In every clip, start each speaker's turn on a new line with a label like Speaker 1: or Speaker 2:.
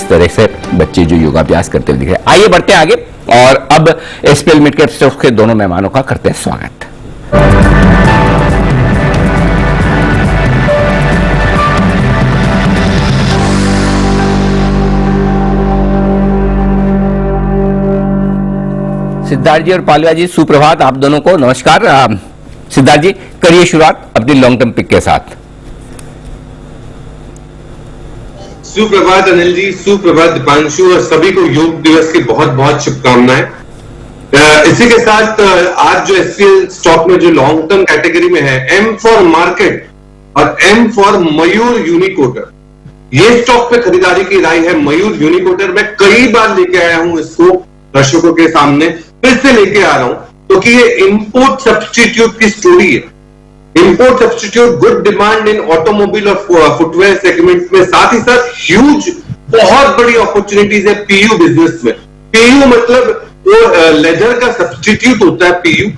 Speaker 1: इस तरह से बच्चे जो योगाभ्यास करते हुए दिख रहे हैं। आइए बढ़ते हैं आगे और अब एसपीएल मिड कैप स्टॉक्स के दोनों मेहमानों का करते हैं स्वागत। सिद्धार्थ जी और पालवा जी सुप्रभात, आप दोनों को नमस्कार। सिद्धार्थ जी करिए शुरुआत अपनी लॉन्ग टर्म पिक के साथ।
Speaker 2: सुप्रभात अनिल जी, सुप्रभात दीपांशु और सभी को योग दिवस की बहुत बहुत शुभकामनाएं। इसी के साथ आज जो एसपीएल स्टॉक में जो लॉन्ग टर्म कैटेगरी में है, एम फॉर मार्केट और एम फॉर मयूर यूनिकोटर, ये स्टॉक पे खरीदारी की राय है। मयूर यूनिकोटर मैं कई बार लेके आया हूं इसको दर्शकों के सामने, फिर से लेके आ रहा हूं क्योंकि ये इंपोर्ट सब्स्टिट्यूट की स्टोरी है। Import substitute, good demand in automobile और फुटवेयर सेगमेंट में, साथ ही साथ ह्यूज बहुत बड़ी अपॉर्चुनिटीज है पीयू बिजनेस में। पीयू मतलब वो लेदर का सब्स्टिट्यूट होता है पीयू,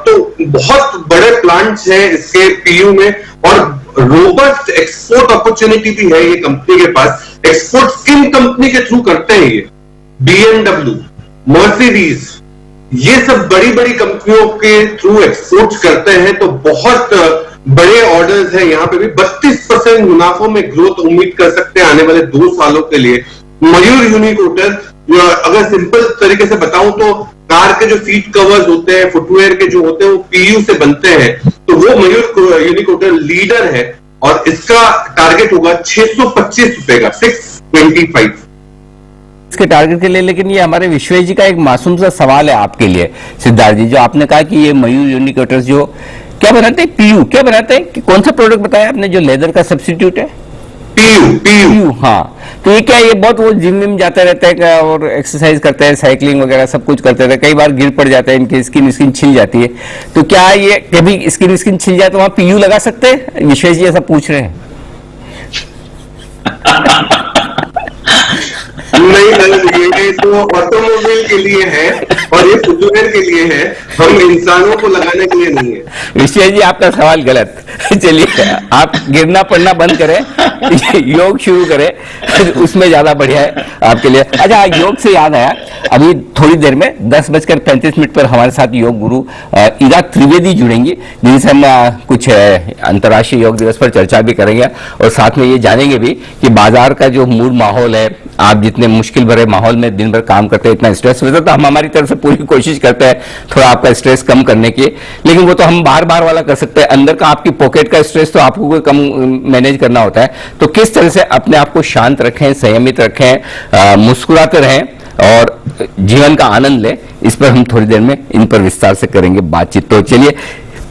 Speaker 2: तो बहुत बड़े प्लांट्स हैं इसके पीयू में और रोबस्ट एक्सपोर्ट अपॉर्चुनिटी भी है ये कंपनी के पास। एक्सपोर्ट किन कंपनी के थ्रू करते हैं ये? BMW, मर्सिडीज, ये सब बड़ी बड़ी कंपनियों के थ्रू एक्सपोर्ट करते हैं, तो बहुत बड़े ऑर्डर्स हैं। यहाँ पे भी 32% मुनाफों में ग्रोथ उम्मीद कर सकते हैं आने वाले 2 सालों के लिए। मयूर यूनिकोटर, अगर सिंपल तरीके से बताऊं तो कार के जो सीट कवर्स होते हैं, फुटवेयर के जो होते हैं, वो पीयू से बनते हैं, तो वो मयूर यूनिकोटर लीडर है और इसका टारगेट होगा 625 रुपए का, 625
Speaker 1: इसके टारगेट के लिए। लेकिन ये हमारे विश्वेश जी का एक मासूम सा सवाल है आपके लिए सिद्धार्थ जी, जो आपने कहा कि ये मयूर यूनिकोटर्स जो क्या बनाते हैं, पीयू क्या बनाते हैं, कौन सा प्रोडक्ट बताया आपने जो लेदर का सब्स्टिट्यूट है? पीयू। हाँ, तो ये क्या, ये बहुत वो जिम में जाते रहते हैं और एक्सरसाइज करते हैं, साइकिलिंग वगैरह सब कुछ करते रहते हैं, कई बार गिर पड़ जाते हैं, इनकी स्किन छिल जाती है, तो क्या ये कभी स्किन छिल जाए तो वहां पीयू लगा सकते हैं? विश्वेश जी ऐसा पूछ रहे हैं।
Speaker 2: नहीं, ये तो ऑटोमोबाइल के लिए है और ये फुटवेयर के लिए है, हम इंसानों को लगाने के लिए नहीं है।
Speaker 1: विश्वेश जी आपका सवाल गलत। चलिए आप गिरना पड़ना बंद करें, योग शुरू करें, उसमें ज्यादा बढ़िया है आपके लिए। अच्छा, योग से याद आया, अभी थोड़ी देर में 10:35 पर हमारे साथ योग गुरु ईरा त्रिवेदी जुड़ेंगी, जिनसे हम कुछ अंतर्राष्ट्रीय योग दिवस पर चर्चा भी करेंगे और साथ में ये जानेंगे भी कि बाजार का जो मूड माहौल है, आप जितने मुश्किल भरे माहौल में दिन भर काम करते हैं, इतना स्ट्रेस होता है, तो हम हमारी तरफ से पूरी कोशिश करते हैं थोड़ा आपका स्ट्रेस कम करने की, लेकिन वो तो हम बार बार वाला कर सकते हैं। अंदर का आपकी पॉकेट का स्ट्रेस तो आपको कम मैनेज करना होता है। तो किस तरह से अपने आप को शांत रखें, संयमित रखें, मुस्कुराते रहें और जीवन का आनंद लें, इस पर हम थोड़ी देर में इन पर विस्तार से करेंगे बातचीत। तो चलिए,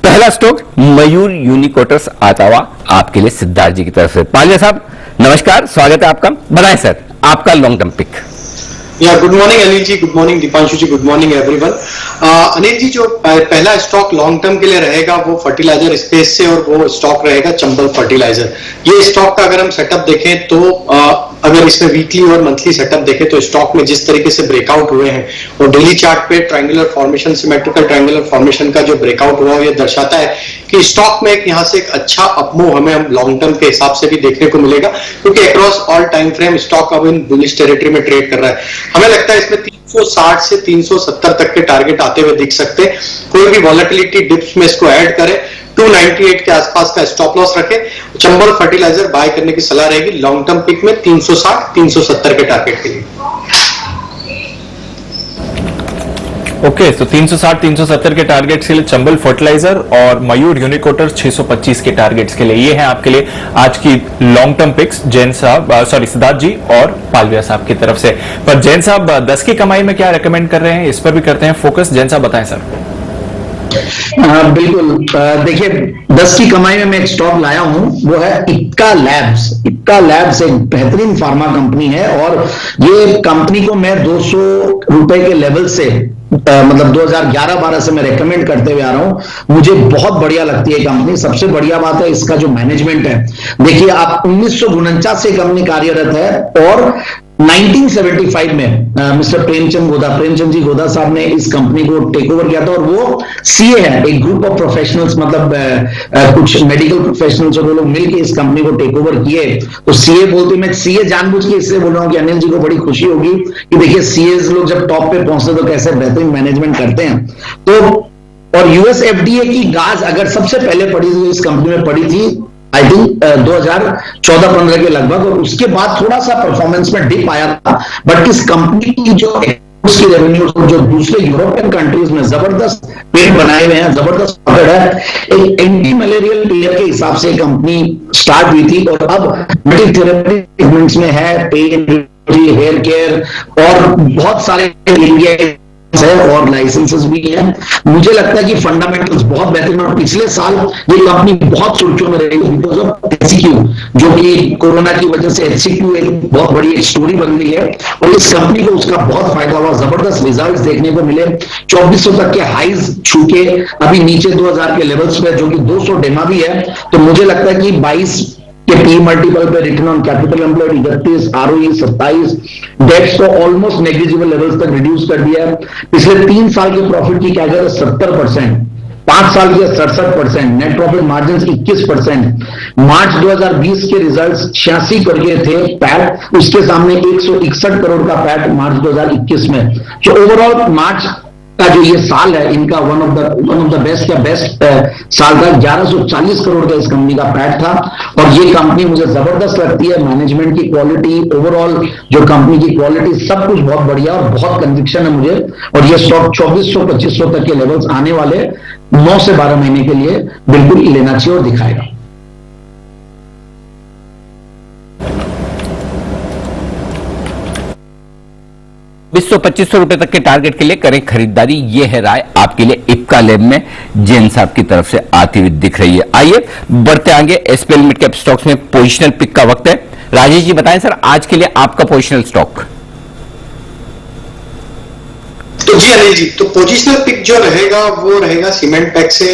Speaker 1: पहला स्टॉक मयूर यूनिकोटर्स आता हुआ आपके लिए सिद्धार्थ जी की तरफ से। पालिया साहब नमस्कार, स्वागत है आपका, बनाए सर आपका long term pick.
Speaker 3: Good morning Anil ji, good morning Dipanshu ji, good morning everyone. Anil ji, जो पहला स्टॉक लॉन्ग टर्म के लिए रहेगा वो फर्टिलाइजर स्पेस से, और वो स्टॉक रहेगा चंबल फर्टिलाइजर। ये स्टॉक का अगर हम सेटअप देखें तो अगर इसमें वीकली और मंथली सेटअप देखें तो स्टॉक में जिस तरीके से ब्रेकआउट हुए हैं और डेली चार्ट पे triangular formation, symmetrical triangular formation का जो ब्रेकआउट हुआ है, ये दर्शाता है कि स्टॉक में यहाँ से एक अच्छा अपमूव हमें हम लॉन्ग टर्म के हिसाब से भी देखने को मिलेगा, क्योंकि across all time frame stock अब इन बुलिश टेरिटरी में ट्रेड कर रहा है। हमें लगता है इसमें 360 से 370 तक के टारगेट आते हुए दिख सकते हैं। कोई भी वॉलेटिलिटी डिप्स में इसको ऐड करें, 298 के आसपास का स्टॉप लॉस रखें। चंबल फर्टिलाइजर बाय करने की सलाह रहेगी लॉन्ग टर्म पिक में 360-370 के टारगेट के लिए।
Speaker 4: ओके, तो 360-370 के टारगेट्स के लिए चंबल फर्टिलाइजर और मयूर यूनिकोटर 625 के टारगेट्स के लिए, ये है आपके लिए आज की लॉन्ग टर्म पिक्स जैन साहब, सिद्धार्थ जी और पालविया साहब की तरफ से। पर जैन साहब 10 की कमाई में क्या रेकमेंड कर रहे हैं, इस पर भी करते हैं फोकस। जैन साहब बताएं सर।
Speaker 5: बिल्कुल, देखिए 10 की कमाई में मैं एक स्टॉक लाया हूं, वो है इप्का लैब्स। इप्का लैब्स एक बेहतरीन फार्मा कंपनी है और ये कंपनी को मैं 200 रुपए के लेवल से मतलब 2011-12 से मैं रेकमेंड करते हुए आ रहा हूं। मुझे बहुत बढ़िया लगती है कंपनी। सबसे बढ़िया बात है इसका जो मैनेजमेंट है। देखिए आप 1949 से कंपनी कार्यरत है और 1975 में मिस्टर प्रेमचंद जी गोदा साहब ने इस कंपनी को टेक ओवर किया था, और वो सीए है, एक ग्रुप ऑफ प्रोफेशनल्स, मतलब कुछ मेडिकल प्रोफेशनल्स और वो लोग मिलकर इस कंपनी को टेक ओवर किए। तो सीए बोलते, मैं सीए जानबूझ के इससे बोल रहा हूँ कि अनिल जी को बड़ी खुशी होगी कि देखिए सीए लोग जब टॉप पे पहुंचते तो कैसे बेहतरीन मैनेजमेंट करते हैं। तो और यूएस एफडीए की गाज अगर सबसे पहले पड़ी थी इस कंपनी में पड़ी थी आई थिंक 2014-15 के लगभग, और उसके बाद थोड़ा सा परफॉर्मेंस में डिप आया था। बट इस कंपनी की जो उसकी रेवेन्यू जो दूसरे यूरोपियन कंट्रीज में जबरदस्त पेड़ बनाए हुए हैं, जबरदस्त पकड़ है। एक एंटी मलेरियल प्लेयर के हिसाब से कंपनी स्टार्ट हुई थी और अब मेडिकल थेरेपी में है, पेन, हेयर केयर और बहुत सारे एरिया है और लाइसेंसेस भी हैं। मुझे लगता है कि फंडामेंटल्स बहुत बेहतरीन, और पिछले साल ये कंपनी बहुत सुर्खियों में रही बिकॉज ऑफ एचसीक्यू, जो कि कोरोना की वजह से एचसीक्यू एक बहुत बड़ी एक स्टोरी बन गई है और इस कंपनी को उसका बहुत फायदा हुआ। जबरदस्त रिजल्ट्स देखने को मिले, 2400 तक के हाइज छू के अभी नीचे 2000 के लेवल्स पे, जो कि 200 डेमा भी है। तो मुझे लगता है कि 22 के पी मल्टीपल पे, return on capital employed 31, ROE 27, debts को ऑलमोस्ट नेग्लिजिबल लेवल्स तक रिड्यूस कर दिया है। पिछले 3 साल के प्रॉफिट की क्या करें 70%, 5 साल के 67%, नेट प्रॉफिट मार्जिन 21%। मार्च 2020 के रिजल्ट्स 86 करोड़ के थे पैट, उसके सामने 161 करोड़ का पैट मार्च 2021 में। तो ओवरऑल मार्च का जो ये साल है इनका वन ऑफ द बेस्ट या बेस्ट साल था। 1140 करोड़ का इस कंपनी का पैट था और ये कंपनी मुझे जबरदस्त लगती है। मैनेजमेंट की क्वालिटी, ओवरऑल जो कंपनी की क्वालिटी, सब कुछ बहुत बढ़िया और बहुत कन्विक्शन है मुझे। और ये स्टॉक 2400-2500 तक के लेवल्स आने वाले 9 से 12 महीने के लिए बिल्कुल लेना चाहिए और दिखाएगा।
Speaker 1: ₹2,2500 तक के टारगेट के लिए करें खरीदारी, ये है राय आपके लिए इप्का लैब में जैन साहब की तरफ से आती हुई दिख रही है। आइए बढ़ते आगे, एसपीएल मिड कैप स्टॉक्स में पोजिशनल पिक का वक्त है। राजेश जी बताएं सर, आज के लिए आपका पोजिशनल स्टॉक।
Speaker 3: तो जी अनिल जी, तो पोजिशनल पिक जो रहेगा वो रहेगा सीमेंट पैक से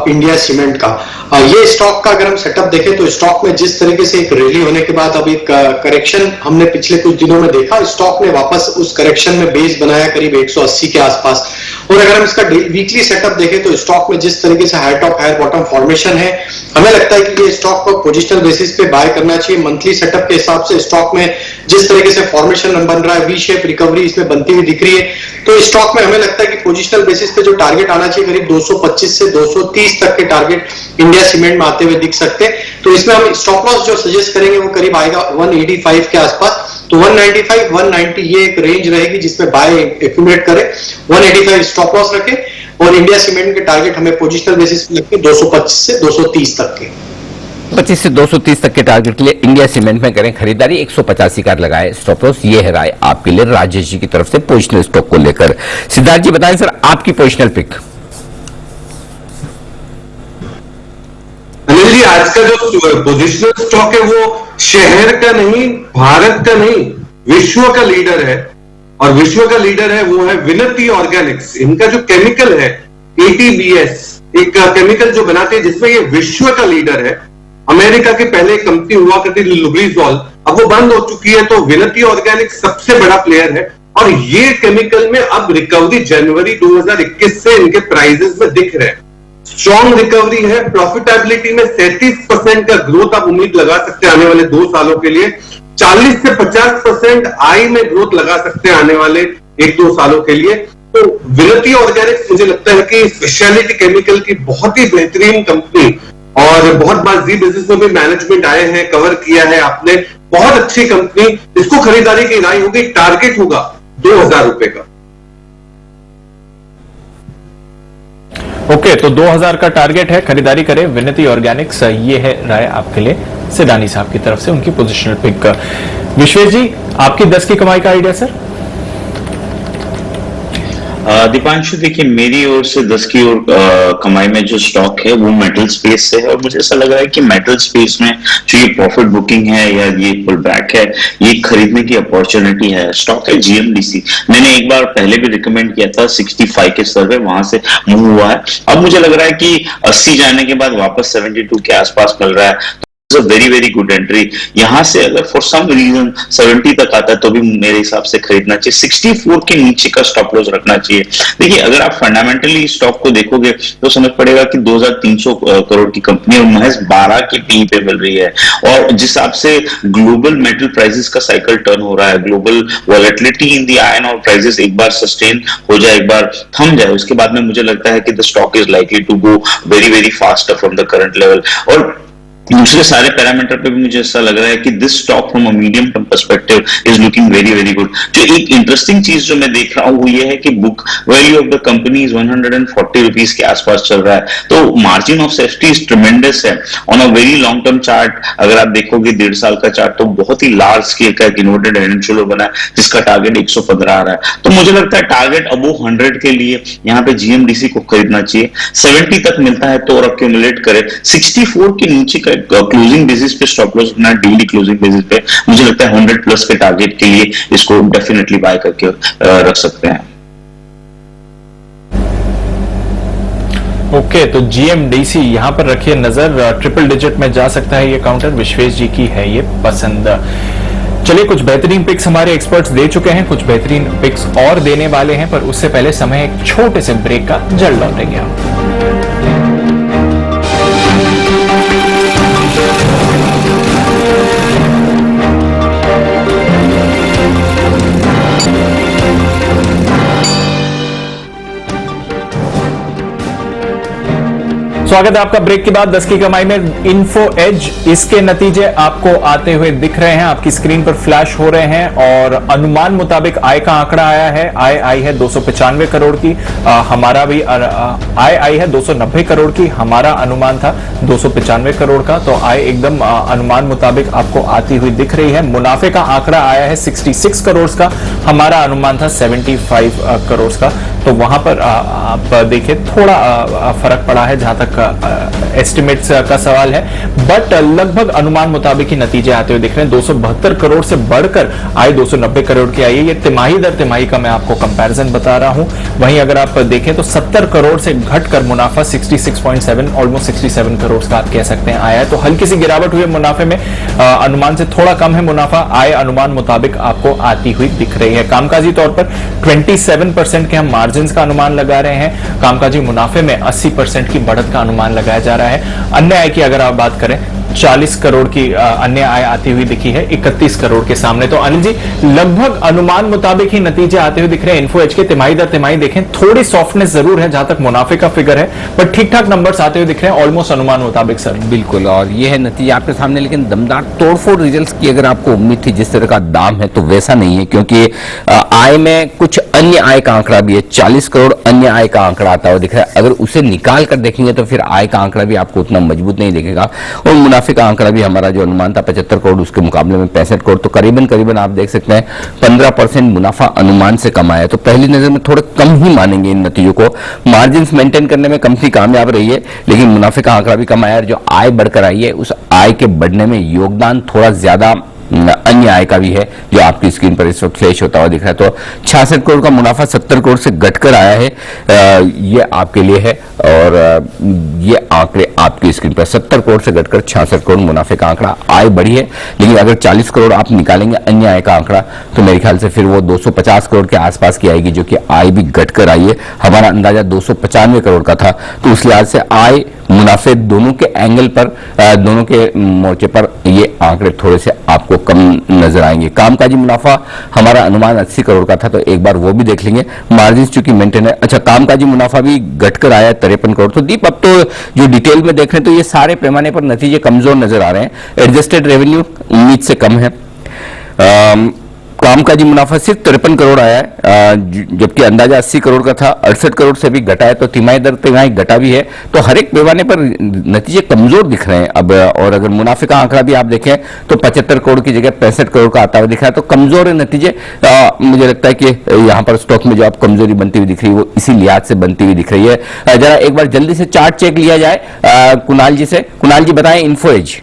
Speaker 3: इंडिया सीमेंट का। ये स्टॉक का अगर हम सेटअप देखें तो स्टॉक में जिस तरीके से एक रैली होने के बाद अब एक करेक्शन हमने पिछले कुछ दिनों में देखा, स्टॉक ने वापस उस करेक्शन में बेस बनाया करीब 180 के आसपास। और अगर हम इसका वीकली सेटअप देखें तो स्टॉक में जिस तरीके से higher top higher bottom formation है, हमें लगता है कि ये स्टॉक को पोजिशनल बेसिस पे बाय करना चाहिए। मंथली सेटअप के हिसाब से स्टॉक में जिस तरीके से फॉर्मेशन बन रहा है, वी शेप रिकवरी इसमें बनती हुई दिख रही है, तो स्टॉक में हमें लगता है कि पोजिशनल बेसिस पे जो टारगेट आना चाहिए करीब 225 से 230 तक के टारगेट इंडिया सीमेंट में आते हुए दिख सकते हैं। तो इसमें हम स्टॉप लॉस जो सजेस्ट करेंगे वो करीब आएगा 185 के आसपास। तो 195 190 ये एक रेंज रहेगी जिसमें बाय एक्यूमुलेट करें, 185 स्टॉप लॉस रखें और इंडिया सीमेंट के टारगेट हमें पोजिशनल बेसिस पे लगते 225 से 230 तक के।
Speaker 1: 25 से 230 तक के टारगेट के लिए इंडिया सीमेंट में करें खरीदारी, 185 का लगाए स्टॉप लॉस। ये है राय आपके लिए राजेश जी की तरफ से पोजिशनल स्टॉक को लेकर। सिद्धार्थ जी बताएं सर, आपकी पोजिशनल पिक।
Speaker 2: अनिल जी, आज का जो पोजिशनल स्टॉक है वो शहर का नहीं, भारत का नहीं, विश्व का लीडर है। और विश्व का लीडर है वो है विनती ऑर्गेनिक्स। इनका जो केमिकल है ATBS, एक केमिकल जो बनाते हैं जिसमें ये विश्व का लीडर है। अमेरिका की पहले कंपनी हुआ करती थी लुब्रिजॉल, अब वो बंद हो चुकी है। तो विनती ऑर्गेनिक्स सबसे बड़ा प्लेयर है और ये केमिकल में अब रिकवरी जनवरी 2021 से इनके प्राइजेस में दिख रहे हैं। स्ट्रॉन्ग रिकवरी है, प्रॉफिटेबिलिटी में 37% का ग्रोथ आप उम्मीद लगा सकते हैं आने वाले 2 सालों के लिए। 40 से 50% आई में ग्रोथ लगा सकते हैं आने वाले 1-2 सालों के लिए। तो विनती ऑर्गेनिक्स मुझे लगता है कि स्पेशलिटी केमिकल की बहुत ही बेहतरीन कंपनी, और बहुत बार जी बिजनेस में भी मैनेजमेंट आए हैं, कवर किया है आपने, बहुत अच्छी कंपनी। इसको खरीदारी की राय होगी, टारगेट होगा ₹2000 का।
Speaker 4: ओके, तो 2000 का टारगेट है, खरीदारी करें विनती ऑर्गेनिक्स। ये है राय आपके लिए सिडानी साहब की तरफ से, उनकी पोजिशनल पिक। विश्वेश जी, आपकी 10 की कमाई का आइडिया सर।
Speaker 6: दीपांशु, देखिए मेरी ओर से 10 की ओर कमाई में जो स्टॉक है वो मेटल स्पेस से है और मुझे ऐसा लग रहा है कि मेटल स्पेस में जो ये प्रॉफिट बुकिंग है या ये पुल बैक है, ये खरीदने की अपॉर्चुनिटी है। स्टॉक है GMDC, मैंने एक बार पहले भी रिकमेंड किया था 65 के स्तर पे, वहां से मूव हुआ है। अब मुझे लग रहा है कि 80 जाने के बाद वापस 72 के आसपास मिल रहा है। A very very good entry. यहां से अगर फॉर सम रीजन 70 तक आता है तो भी मेरे हिसाब से खरीदना चाहिए। 64 के नीचे का स्टॉप लॉस रखना चाहिए। देखिए, अगर आप फंडामेंटली स्टॉक को देखोगे तो समझ पड़ेगा कि 2300 करोड़ की कंपनी और महज 12 की पी पे मिल रही है। और जिस हिसाब से ग्लोबल मेटल प्राइसेस का साइकिल टर्न हो रहा है, global volatility in the iron और प्राइसेस एक बार सस्टेन हो जाए, एक बार थम जाए, उसके बाद में मुझे लगता है कि the stock is likely to go very very fast from the current level. और दूसरे सारे पैरामीटर पे भी मुझे ऐसा लग रहा है कि this stock from a medium term perspective is looking very very good. जो एक इंटरेस्टिंग चीज जो मैं देख रहा हूं वो ये है कि book value of the company is 140 rupees के आसपास चल रहा है, तो margin of safety is tremendous है। On a very long term chart अगर आप देखोगे 1.5 साल का चार्ट, तो बहुत ही लार्ज स्केल का एक इन्वर्टेड हेड एंड शोल्डर बना है जिसका टारगेट 115 आ रहा है। तो मुझे लगता है टारगेट अबो 100 के लिए यहाँ पे जीएमडीसी को खरीदना चाहिए। 70 तक मिलता है तो और अक्यूमुलेट करे। 64 के नीचे का क्लोजिंग बेसिस पे स्टॉप लॉस ना, डेली क्लोजिंग बेसिस पे मुझे लगता है 100 प्लस के टारगेट के लिए इसको डेफिनेटली बाय करके रख सकते हैं।
Speaker 4: ओके, तो जीएमडीसी यहां पर रखिए नजर, ट्रिपल डिजिट में जा सकता है ये काउंटर। विश्वेश जी की है ये पसंद। चलिए, कुछ बेहतरीन पिक्स हमारे एक्सपर्ट्स दे चुके हैं, कुछ बेहतरीन पिक्स और देने वाले हैं, पर उससे पहले समय एक छोटे से ब्रेक का। जल्द लौटेंगे हम। स्वागत है आपका ब्रेक के बाद 10 की कमाई में। इन्फो एज, इसके नतीजे आपको आते हुए दिख रहे हैं, आपकी स्क्रीन पर फ्लैश हो रहे हैं और अनुमान मुताबिक आय का आंकड़ा आया है। आय आई है 295 करोड़ की, हमारा भी आय आई है 290 करोड़ की, हमारा अनुमान था 295 करोड़ का, तो आय एकदम अनुमान मुताबिक आपको आती हुई दिख रही है। मुनाफे का आंकड़ा आया है 66 करोड़ का, हमारा अनुमान था 75 करोड़ का, तो वहां पर आप देखिए थोड़ा फर्क पड़ा है जहां तक एस्टिमेट्स का सवाल है, बट लगभग अनुमान मुताबिक ही नतीजे आते हुए दिख रहे हैं। 272 करोड़ से बढ़कर आय 290 करोड़ की आई है। ये तिमाही दर तिमाही का मैं आपको कंपैरिजन बता रहा हूं। वहीं अगर आप देखें तो 70 करोड़ से घटकर मुनाफा 66.7 ऑलमोस्ट 67 करोड़ का आप कह सकते हैं आया है। तो हल्की सी गिरावट हुई है मुनाफे में, अनुमान से थोड़ा कम है मुनाफा, आय अनुमान मुताबिक आपको आती हुई दिख रही है। कामकाजी तौर पर 27% के हम मार्जिन का अनुमान लगा रहे हैं, कामकाजी मुनाफे में 80% की बढ़त का अनुमान लगाया जा रहा है। अन्य आय की अगर आप बात करें 40 करोड़ की अन्य आय आती हुई दिखी है 31 करोड़ के सामने। तो अनिल जी, लगभग अनुमान मुताबिक ही नतीजे आते हुए दिख रहे हैं। इन्फो एज के तिमाही दर तिमाही देखें, थोड़ी सॉफ्टनेस जरूर है जहां तक मुनाफे का फिगर है, पर ठीक ठाक नंबर्स आते हुए दिख रहे हैं, ऑलमोस्ट अनुमान मुताबिक सर।
Speaker 1: बिल्कुल, और ये है नतीजा आपके सामने, लेकिन दमदार तोड़फोड़ रिजल्ट्स की अगर आपको उम्मीद थी जिस तरह का दाम है तो वैसा नहीं है, क्योंकि आय में कुछ अन्य आय का आंकड़ा भी है। 40 करोड़ अन्य आय का आंकड़ा आता हुआ दिख रहा है। अगर उसे निकाल कर देखेंगे तो फिर आय का आंकड़ा भी आपको उतना मजबूत नहीं दिखेगा। और मुनाफे का आंकड़ा भी हमारा जो अनुमान था 75 करोड़, उसके मुकाबले में 65 करोड़, तो करीबन आप देख सकते हैं 15% मुनाफा अनुमान से कम आया। तो पहली नजर में थोड़े कम ही मानेंगे इन नतीजों को। मार्जिन मेंटेन करने में कंपनी कामयाब रही है, लेकिन मुनाफे का आंकड़ा भी कम आया और जो आय बढ़कर आई है उस आय के बढ़ने में योगदान थोड़ा ज्यादा अन्य आय का भी है, जो आपकी स्क्रीन पर इस वक्त फ्लैश होता हुआ दिख रहा है। तो 66 करोड़ का मुनाफा 70 करोड़ से घटकर आया है, ये आपके लिए है। और ये आंकड़े आपकी स्क्रीन पर 70 करोड़ से घटकर 66 करोड़ मुनाफे का आंकड़ा, आय बढ़ी है, लेकिन अगर 40 करोड़ आप निकालेंगे अन्य आय का आंकड़ा तो मेरे ख्याल से फिर वो 250 करोड़ के आसपास की आएगी, जो कि आय भी घटकर आई है। हमारा अंदाजा 295 करोड़ का था, तो उस लिहाज से आय मुनाफे दोनों के एंगल पर, दोनों के मोर्चे पर ये आंकड़े थोड़े से आपको कम नजर आएंगे। कामकाजी मुनाफा हमारा अनुमान 80 करोड़ का था, तो एक बार वो भी देख लेंगे। मार्जिन चूंकि मेंटेन है। अच्छा, कामकाजी मुनाफा भी घटकर आया 53 करोड़। तो दीप, अब तो जो डिटेल में देख रहे हैं तो ये सारे पैमाने पर नतीजे कमजोर नजर आ रहे हैं। एडजस्टेड रेवेन्यू उम्मीद से कम है। कामकाजी मुनाफा सिर्फ 53 करोड़ आया है, जबकि अंदाजा 80 करोड़ का था, 68 करोड़ से भी घटा है, तो तिमाही दर तिमाही घटा भी है। तो हर एक पैमाने पर नतीजे कमजोर दिख रहे हैं अब। और अगर मुनाफे का आंकड़ा भी आप देखें तो 75 करोड़ की जगह 65 करोड़ का आता हुआ दिख रहा है, तो कमजोर है नतीजे। मुझे लगता है कि यहाँ पर स्टॉक में जो आप कमजोरी बनती हुई दिख रही है वो इसी लिहाज से बनती हुई दिख रही है। जरा एक बार जल्दी से चार्ट चेक लिया जाए कुणाल जी से। कुणाल जी बताएं इन्फो एज।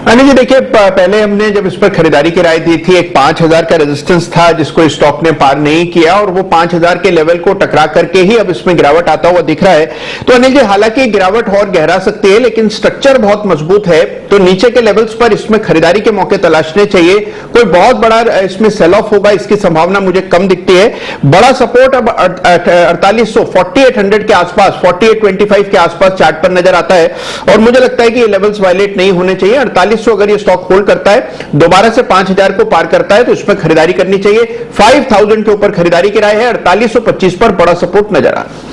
Speaker 7: अनिल जी देखिए, पहले हमने जब इस पर खरीदारी की राय दी थी, एक 5,000 का रेजिस्टेंस था जिसको स्टॉक ने पार नहीं किया और वो 5,000 के लेवल को टकरा करके ही अब इसमें गिरावट आता हुआ दिख रहा है। तो अनिल जी हालांकि गिरावट और गहरा सकती है लेकिन स्ट्रक्चर बहुत मजबूत है, तो नीचे के लेवल्स पर इसमें खरीदारी के मौके तलाशने चाहिए। कोई बहुत बड़ा इसमें सेल ऑफ होगा इसकी संभावना मुझे कम दिखती है। बड़ा सपोर्ट अब 4800 4800 के आसपास 4825 के आसपास चार्ट पर नजर आता है और मुझे लगता है कि ये लेवल्स वायलेट नहीं होने चाहिए। 4800 अगर ये स्टॉक होल्ड करता है, दोबारा से 5,000 को पार करता है तो इसमें खरीदारी करनी चाहिए। 5,000 के ऊपर खरीदारी की राय है, 4825 पर बड़ा सपोर्ट नजर आ रहा है।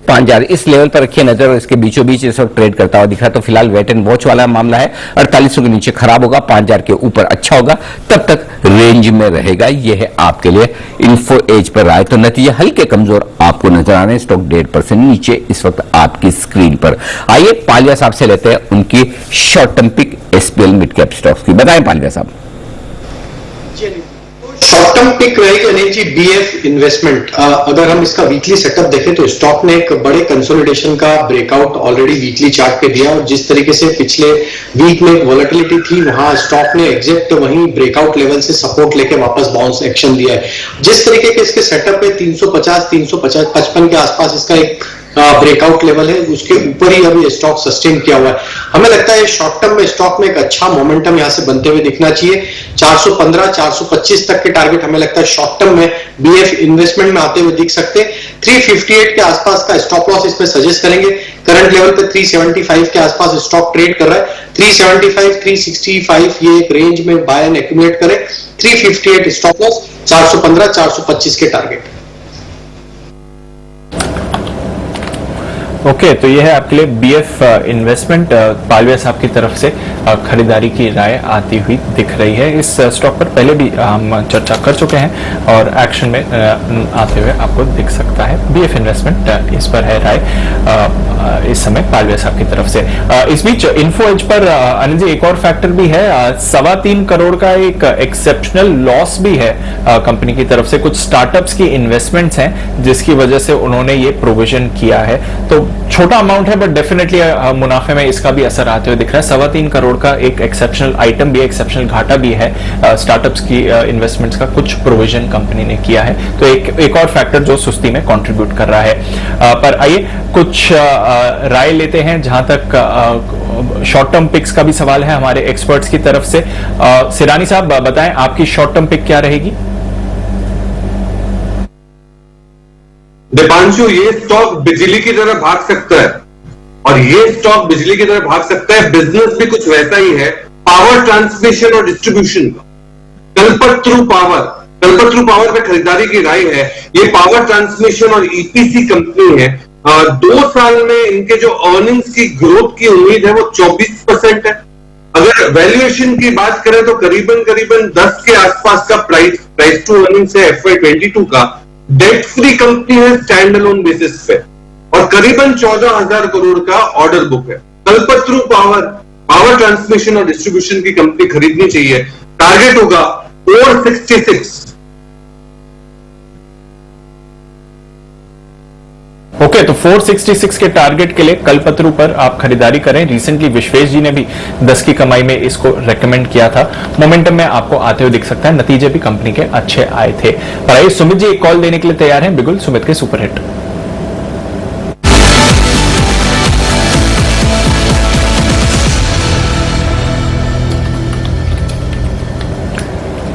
Speaker 1: 5,000 इस लेवल पर रखिए नजर और इसके बीचों बीच इस वक्त ट्रेड करता हुआ दिख रहा है। तो फिलहाल वेट एंड वॉच वाला मामला है। 4800 के नीचे खराब होगा, 5,000 के ऊपर अच्छा होगा, तब तक रेंज में रहेगा। यह है आपके लिए इन्फो एज पर राय। तो नतीजे हल्के कमजोर आपको नजर आ रहे हैं। स्टॉक 1.5% नीचे इस वक्त आपकी स्क्रीन पर। आइए पालिया साहब से लेते हैं उनकी short term pick SPL mid cap stocks की। बताएं पालिया साहब।
Speaker 3: शॉर्ट टर्म पिक रहेगी अनिल जी बीएफ इन्वेस्टमेंट। अगर हम इसका वीकली सेटअप देखें तो स्टॉक ने एक बड़े कंसोलिडेशन का ब्रेकआउट ऑलरेडी वीकली चार्ट पे दिया और जिस तरीके से पिछले वीक में वॉलेटिलिटी थी वहां स्टॉक ने एग्जैक्ट वहीं ब्रेकआउट लेवल से सपोर्ट लेके वापस बाउंस एक्शन दिया है। जिस तरीके के इसके सेटअप पे 350-355 के आसपास इसका एक ब्रेकआउट लेवल है, उसके ऊपर ही अभी स्टॉक सस्टेन किया हुआ है। हमें लगता है शॉर्ट टर्म में स्टॉक में एक अच्छा मोमेंटम यहां से बनते हुए दिखना चाहिए। 415-425 तक के टारगेट हमें लगता है शॉर्ट टर्म में बीएफ इन्वेस्टमेंट में आते हुए दिख सकते हैं। 358 के आसपास का स्टॉप लॉस इसमें सजेस्ट करेंगे। करंट लेवल पे 375 के आसपास स्टॉक ट्रेड कर रहा है। 375 365 ये एक रेंज में बाय एंड एक्यूमुलेट करें। 358 स्टॉप लॉस, 415-425 के टारगेट।
Speaker 4: ओके तो ये है आपके लिए बीएफ इन्वेस्टमेंट। पालविया साहब की तरफ से खरीदारी की राय आती हुई दिख रही है। इस स्टॉक पर पहले भी हम चर्चा कर चुके हैं और एक्शन में आते हुए आपको दिख सकता है। बीएफ इन्वेस्टमेंट इस पर है राय इस समय पालविया साहब की तरफ से। इस बीच info as per Anil ji एक और फैक्टर भी है। 3.25 करोड़ का एक एक्सेप्शनल लॉस भी है कंपनी की तरफ से। कुछ स्टार्टअप्स की इन्वेस्टमेंट्स हैं जिसकी वजह से उन्होंने ये प्रोविजन किया है। तो छोटा अमाउंट है बट डेफिनेटली मुनाफे में इसका भी असर आते हुए दिख रहा है। 3.25 करोड़ का एक एक्सेप्शनल आइटम भी, एक्सेप्शनल घाटा भी है। स्टार्टअप्स की इन्वेस्टमेंट्स का कुछ प्रोविजन कंपनी ने किया है, तो एक और फैक्टर जो सुस्ती में कंट्रीब्यूट कर रहा है। पर आइए कुछ राय लेते हैं जहां तक शॉर्ट टर्म पिक्स का भी सवाल है हमारे एक्सपर्ट्स की तरफ से। सिरानी साहब बताएं आपकी शॉर्ट टर्म पिक क्या रहेगी?
Speaker 2: दीपांशु, ये स्टॉक बिजली की तरह भाग सकता है और ये स्टॉक बिजली की तरह भाग सकता है। बिजनेस भी कुछ वैसा ही है, पावर ट्रांसमिशन और डिस्ट्रीब्यूशन का। कल्पतरू पावर पे खरीदारी की राय है। ये पावर ट्रांसमिशन और ईपीसी कंपनी है। 2 साल में इनके जो अर्निंग्स की ग्रोथ की उम्मीद है वो 24% है। अगर वैल्यूएशन की बात करें तो करीबन 10 के आसपास का प्राइस टू अर्निंग्स है FY22 का। डेट फ्री कंपनी है स्टैंड अलोन बेसिस पे और करीबन 14,000 करोड़ का ऑर्डर बुक है। कल्पतरू पावर ट्रांसमिशन और डिस्ट्रीब्यूशन की कंपनी खरीदनी चाहिए। टारगेट होगा 466।
Speaker 4: ओके तो 466 के टारगेट के लिए कल्पतरू पर आप खरीदारी करें। रिसेंटली विश्वेश जी ने भी 10 की कमाई में इसको रेकमेंड किया था। मोमेंटम में आपको आते हुए दिख सकता है। नतीजे भी कंपनी के अच्छे आए थे। पर आइए सुमित जी एक कॉल देने के लिए तैयार हैं। बिगुल सुमित के सुपरहिट।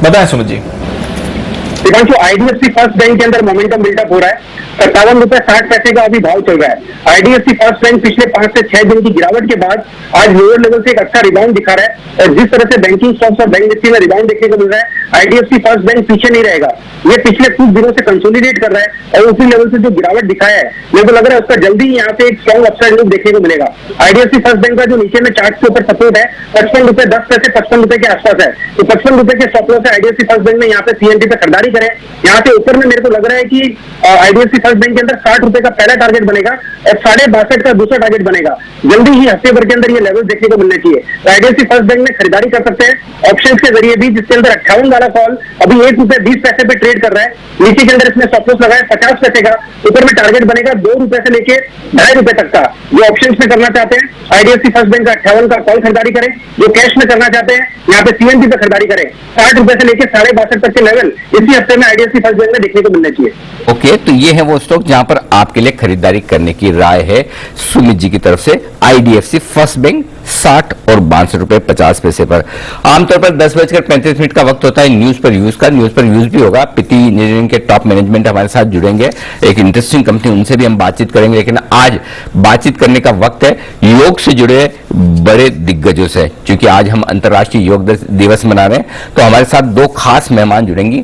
Speaker 4: बताएं Sumit ji.
Speaker 8: IDFC first bank के अंदर मोमेंटम बिल्डअप हो रहा है। 57.60 का अभी भाव चल रहा है। आईडीएफसी फर्स्ट बैंक पिछले 5 से 6 दिन की गिरावट के बाद आज लोअर लेवल से एक अच्छा रिबाउंड दिखा रहा है और जिस तरह से बैंकिंग स्टॉक्स और बैंक निफ्टी में रिबाउंड देखने को मिल रहा है, आईडीएफसी फर्स्ट बैंक पीछे नहीं रहेगा। ये पिछले कुछ दिनों से कंसोलिडेट कर रहा है और उसी लेवल से जो गिरावट दिखाया है मेरे को लग रहा है उसका जल्दी यहाँ से एक स्ट्रॉन्ग अपसाइड लुक देखने को मिलेगा। आईडीएफसी फर्स्ट बैंक का जो नीचे में चार्ट के ऊपर सपोर्ट है 55 रुपए 10 पैसे 55 रुपए के आसपास है। तो 55 रुपए के स्टॉप लॉस है आईडीएफसी फर्स्ट बैंक में यहाँ पे सीएनटी पे खरीदारी करें। यहाँ से ऊपर में मेरे को लग रहा है कि IDFC फर्स्ट बैंक के अंदर 60 रुपए का पहला टारगेट बनेगा और 62.5 का दूसरा टारगेट बनेगा। जल्दी ही हफ्ते भर के अंदर ये लेवल देखने को मिलने चाहिए। तो IDFC फर्स्ट बैंक में खरीदारी कर सकते हैं ऑप्शंस के जरिए भी, जिसके अंदर 58 वाला कॉल अभी ₹1.20 पे ट्रेड कर रहा है। नीचे के अंदर इसमें स्टॉप लॉस लगाया 50 पैसे का, ऊपर में टारगेट बनेगा ₹2 से लेके ₹2.5 तक का। जो ऑप्शंस में करना चाहते हैं IDFC फर्स्ट बैंक का 58 का कॉल खरीदारी करें। जो कैश में करना चाहते हैं यहाँ पे CNT पे खरीदारी करें। 60 रुपए से लेके 62.5 तक के लेवल इसी हफ्ते में IDFC फर्स्ट बैंक में देखने को मिलने चाहिए।
Speaker 1: ओके, तो ये है वो स्टॉक जहां पर आपके लिए खरीदारी करने की राय है सुमित जी की तरफ से। IDFC फर्स्ट बैंक 60 और ₹62.50 पर। आमतौर पर 10:35 का वक्त होता है न्यूज पर यूज का। न्यूज पर यूज भी होगा। पिटी इंजीनियरिंग के टॉप मैनेजमेंट हमारे साथ जुड़ेंगे, एक इंटरेस्टिंग कंपनी, उनसे भी हम बातचीत करेंगे। लेकिन आज बातचीत करने का वक्त है योग से जुड़े बड़े दिग्गजों से, क्योंकि आज हम अंतर्राष्ट्रीय योग दिवस मना रहे हैं। तो हमारे साथ दो खास मेहमान जुड़ेंगी।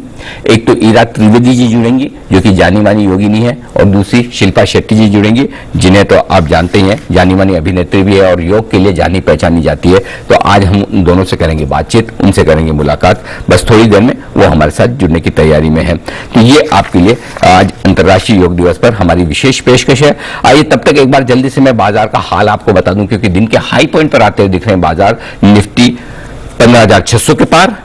Speaker 1: एक तो ईरा त्रिवेदी जी जुड़ेंगी जो कि जानी मानी योगिनी है, और दूसरी शिल्पा शेट्टी जी जुड़ेंगी जिन्हें तो आप जानते ही हैं, जानी मानी अभिनेत्री भी है और योग के लिए जानी पहचानी जाती है। तो आज हम उन दोनों से करेंगे बातचीत, उनसे करेंगे मुलाकात। बस थोड़ी देर में वो हमारे साथ जुड़ने की तैयारी में है। तो ये आपके लिए आज अंतर्राष्ट्रीय योग दिवस पर हमारी विशेष पेशकश है। आइए तब तक एक बार जल्दी से मैं बाजार का हाल आपको बता दूं, क्योंकि दिन के हाई पॉइंट पर आते हुए दिख रहे हैं बाजार। निफ्टी 15,600 के पार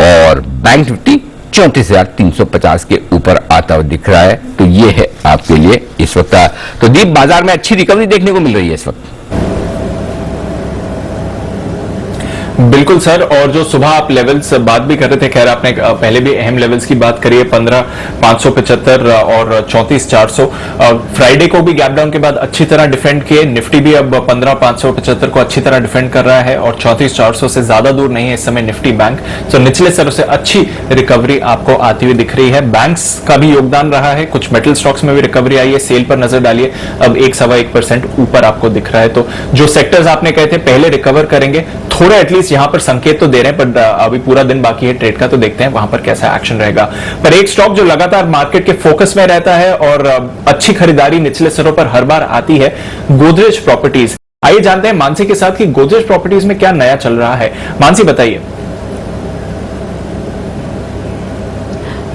Speaker 1: और बैंक निफ्टी 34,350 के ऊपर आता हुआ दिख रहा है। तो ये है आपके लिए इस वक्त। तो दीप, बाजार में अच्छी रिकवरी देखने को मिल रही है इस वक्त।
Speaker 4: बिल्कुल सर, और जो सुबह आप लेवल्स बात भी कर रहे थे, खैर आपने पहले भी अहम लेवल्स की बात करी है, 15,575 और 34,400। फ्राइडे को भी गैप डाउन के बाद अच्छी तरह डिफेंड किए। निफ्टी भी अब 15,575 को अच्छी तरह डिफेंड कर रहा है और 34,400 से ज्यादा दूर नहीं है इस समय निफ्टी बैंक। तो निचले स्तरों से अच्छी रिकवरी आपको आती हुई दिख रही है। बैंक्स का भी योगदान रहा है, कुछ मेटल स्टॉक्स में भी रिकवरी आई है। सेल पर नजर डालिए, अब 1-1.25% ऊपर आपको दिख रहा है। तो जो सेक्टर्स आपने कहे थे पहले रिकवर करेंगे, थोड़ा एटलीस्ट यहां पर संकेत तो दे रहे हैं, पर अभी पूरा दिन बाकी है ट्रेड का, तो देखते हैं वहां पर कैसा एक्शन रहेगा। पर एक स्टॉक जो लगातार मार्केट के फोकस में रहता है और अच्छी खरीदारी निचले स्तरों पर हर बार आती है, गोदरेज प्रॉपर्टीज। आइए जानते हैं मानसी के साथ कि गोदरेज प्रॉपर्टीज में क्या नया चल रहा है। मानसी बताइए।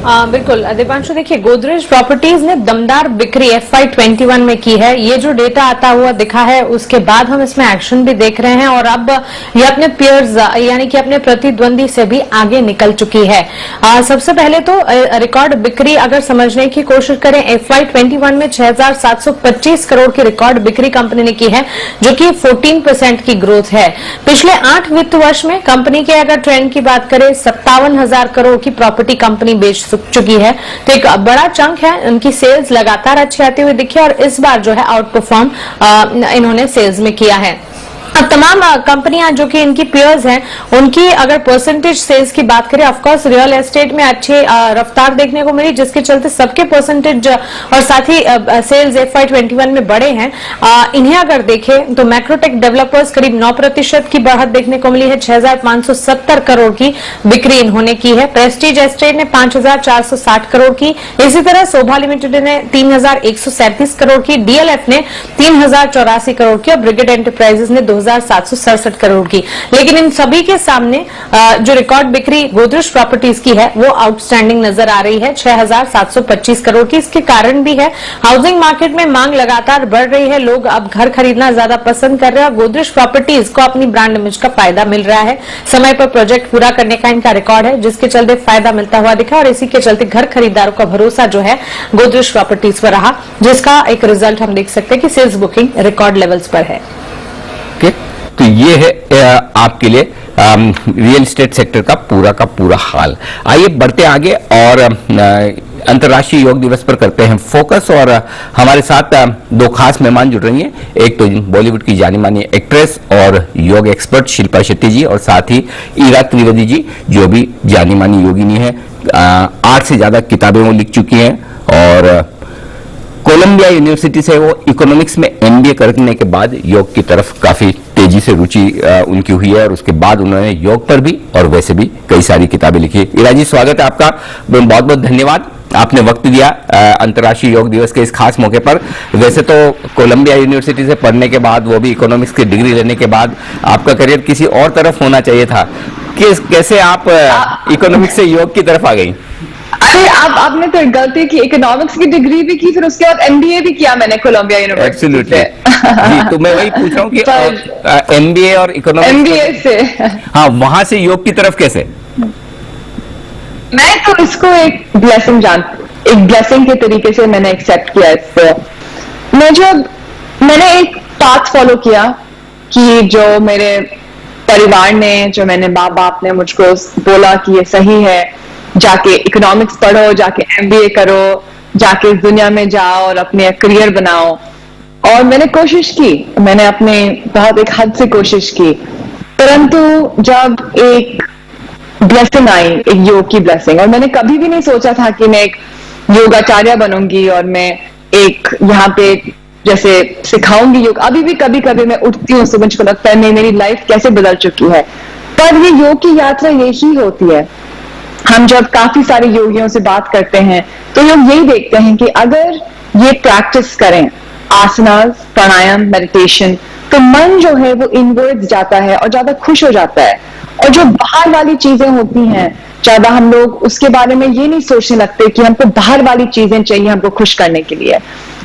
Speaker 9: बिल्कुल दीपांशु, देखिए गोदरेज प्रॉपर्टीज ने दमदार बिक्री FY21 में की है। ये जो डेटा आता हुआ दिखा है उसके बाद हम इसमें एक्शन भी देख रहे हैं और अब ये अपने पियर्स यानी कि अपने प्रतिद्वंदी से भी आगे निकल चुकी है। सबसे पहले तो रिकॉर्ड बिक्री अगर समझने की कोशिश करें, FY21 में 6,725 करोड़ की रिकॉर्ड बिक्री कंपनी ने की है, जो कि 14% की ग्रोथ है। पिछले 8 वित्त वर्ष में कंपनी के अगर ट्रेंड की बात करें, 57,000 करोड़ की प्रॉपर्टी कंपनी बेच चुकी है। तो एक बड़ा चंक है, उनकी सेल्स लगातार अच्छी आती हुई दिखी और इस बार जो है आउट परफॉर्म इन्होंने सेल्स में किया है। अब तमाम कंपनियां जो कि इनकी पेयर्स हैं, उनकी अगर परसेंटेज सेल्स की बात करें, ऑफकोर्स रियल एस्टेट में अच्छी रफ्तार देखने को मिली, जिसके चलते सबके परसेंटेज और साथ ही सेल्स FY21 में बढ़े हैं। इन्हें अगर देखें तो मैक्रोटेक डेवलपर्स करीब 9% की बढ़त देखने को मिली है, 6,570 करोड़ की बिक्री इन्होंने की है। प्रेस्टीज एस्टेट ने 5,460 करोड़ की, इसी तरह शोभा लिमिटेड ने 3,137 करोड़ की, DLF ने 3,084 करोड़ की और ब्रिगेड एंटरप्राइजेस ने 2,767 करोड़ की। लेकिन इन सभी के सामने जो रिकॉर्ड बिक्री गोदरेज प्रॉपर्टीज की है वो आउटस्टैंडिंग नजर आ रही है, 6,725 करोड़ की। इसके कारण भी है हाउसिंग मार्केट में मांग लगातार बढ़ रही है, लोग अब घर खरीदना ज्यादा पसंद कर रहे हैं और गोदरेज प्रॉपर्टीज को अपनी ब्रांड इमेज का फायदा मिल रहा है। समय पर प्रोजेक्ट पूरा करने का इनका रिकॉर्ड है, जिसके चलते फायदा मिलता हुआ दिखा और इसी के चलते घर खरीदारों का भरोसा जो है गोदरेज प्रॉपर्टीज पर रहा, जिसका एक रिजल्ट हम देख सकते हैं कि सेल्स बुकिंग रिकॉर्ड लेवल्स पर है।
Speaker 1: तो ये है आपके लिए रियल एस्टेट सेक्टर का पूरा हाल। आइए बढ़ते आगे और अंतर्राष्ट्रीय योग दिवस पर करते हैं फोकस, और हमारे साथ दो खास मेहमान जुड़ रही हैं। एक तो बॉलीवुड की जानी मानी एक्ट्रेस और योग एक्सपर्ट शिल्पा शेट्टी जी, और साथ ही ईरा त्रिवेदी जी जो भी जानी मानी योगिनी है। 8 से ज्यादा किताबें वो लिख चुकी हैं और कोलंबिया यूनिवर्सिटी से वो इकोनॉमिक्स में MBA करने के बाद योग की तरफ काफी तेजी से रुचि उनकी हुई है और उसके बाद उन्होंने योग पर भी और वैसे भी कई सारी किताबें लिखी। ईरा जी, स्वागत है आपका, बहुत बहुत धन्यवाद, आपने वक्त दिया अंतर्राष्ट्रीय योग दिवस के इस खास मौके पर। वैसे तो कोलंबिया यूनिवर्सिटी से पढ़ने के बाद, वो भी इकोनॉमिक्स की डिग्री लेने के बाद, आपका करियर किसी और तरफ होना चाहिए था। कैसे आप इकोनॉमिक्स से योग की तरफ आ गई?
Speaker 10: फिर आपने तो गलती की, इकोनॉमिक्स की डिग्री भी की, फिर उसके बाद एमबीए भी किया मैंने कोलंबिया यूनिवर्सिटी
Speaker 1: एब्सोल्युटली
Speaker 10: से।
Speaker 1: जी, तो मैं वही पूछ रहा हूँ कि एमबीए और इकोनॉमिक्स
Speaker 10: एमबीए से
Speaker 1: हाँ, वहां से योग की तरफ कैसे?
Speaker 10: मैं तो इसको एक ब्लेसिंग के तरीके से मैंने एक्सेप्ट किया इसको। मैंने एक पाथ फॉलो किया कि जो मेरे परिवार ने, जो मैंने बाप ने मुझको बोला कि ये सही है, जाके इकोनॉमिक्स पढ़ो, जाके एमबीए करो, जाके इस दुनिया में जाओ और अपने करियर बनाओ। और मैंने कोशिश की, मैंने अपने बहुत एक हद से कोशिश की, परंतु जब एक ब्लेसिंग आई, एक योग की ब्लेसिंग, और मैंने कभी भी नहीं सोचा था कि मैं एक योगाचार्य बनूंगी और मैं एक यहाँ पे जैसे सिखाऊंगी योग। अभी भी कभी कभी मैं उठती हूँ सुबह, मुझको लगता है मेरी लाइफ कैसे बदल चुकी है। पर ये योग की यात्रा यही होती है। हम जब काफी सारे योगियों से बात करते हैं तो लोग यही देखते हैं कि अगर ये प्रैक्टिस करें, आसनास, प्राणायाम, मेडिटेशन, तो मन जो है वो इनवर्ड्स जाता है और ज्यादा खुश हो जाता है। और जो बाहर वाली चीजें होती हैं, ज्यादा हम लोग उसके बारे में ये नहीं सोचने लगते कि हमको बाहर वाली चीजें चाहिए हमको खुश करने के लिए।